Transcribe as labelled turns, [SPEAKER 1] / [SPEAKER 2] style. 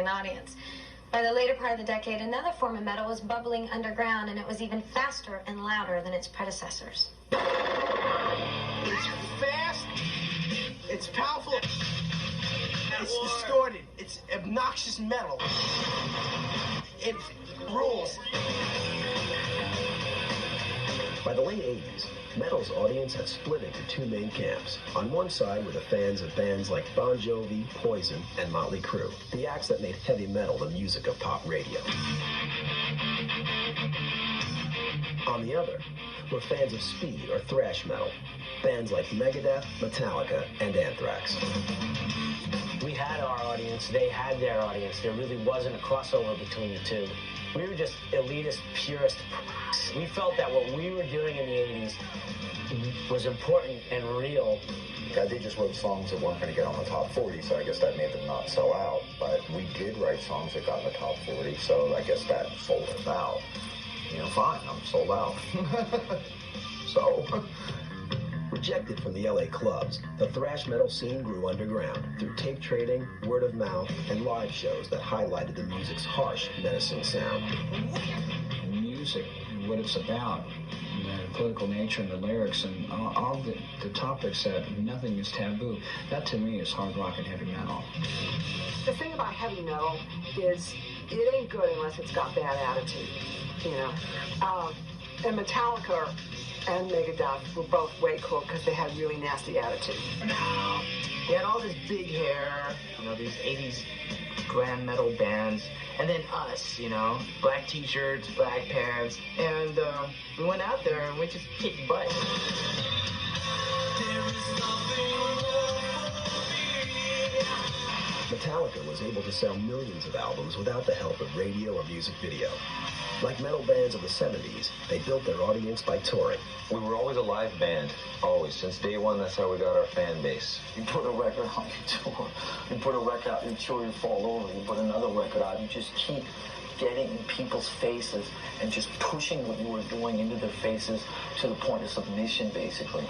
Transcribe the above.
[SPEAKER 1] an audience. By the later part of the decade, another form of metal was bubbling underground, and it was even faster and louder than its predecessors.
[SPEAKER 2] It's fast, it's powerful, it's distorted, it's obnoxious metal. It rules.
[SPEAKER 3] By the late 80s, metal's audience had split into two main camps. On one side were the fans of bands like Bon Jovi, Poison, and Motley Crue, the acts that made heavy metal the music of pop radio. On the other were fans of speed or thrash metal, bands like Megadeth, Metallica, and Anthrax.
[SPEAKER 4] We had our audience, they had their audience. There really wasn't a crossover between the two. We were just elitist, purist. We felt that what we were doing in the 80s was important and real.
[SPEAKER 5] They just wrote songs that weren't going to get on the top 40, so I guess that made them not sell out. But we did write songs that got in the top 40, so I guess that sold us out. You know, fine, I'm sold out. So...
[SPEAKER 3] Rejected from the LA clubs, the thrash metal scene grew underground through tape trading, word of mouth, and live shows that highlighted the music's harsh, menacing sound.
[SPEAKER 6] Music, what it's about, the political nature and the lyrics and all the topics that nothing is taboo, that to me is hard rock and heavy metal.
[SPEAKER 7] The thing about heavy metal is it ain't good unless it's got bad attitude, you know. And Metallica and Megadeth were both way cool because they had really nasty attitude.
[SPEAKER 2] They had all this big hair, you know, these 80s glam metal bands. And then us, you know, black t-shirts, black pants. And we went out there and we just kicked butt.
[SPEAKER 3] Metallica was able to sell millions of albums without the help of radio or music video. Like metal bands of the 70s, they built their audience by touring.
[SPEAKER 8] We were always a live band, always. Since day one, that's how we got our fan base.
[SPEAKER 5] You put a record on your tour, you put a record out, your tour, you fall over, you put another record out, you just keep getting in people's faces and just pushing what you were doing into their faces to the point of submission, basically.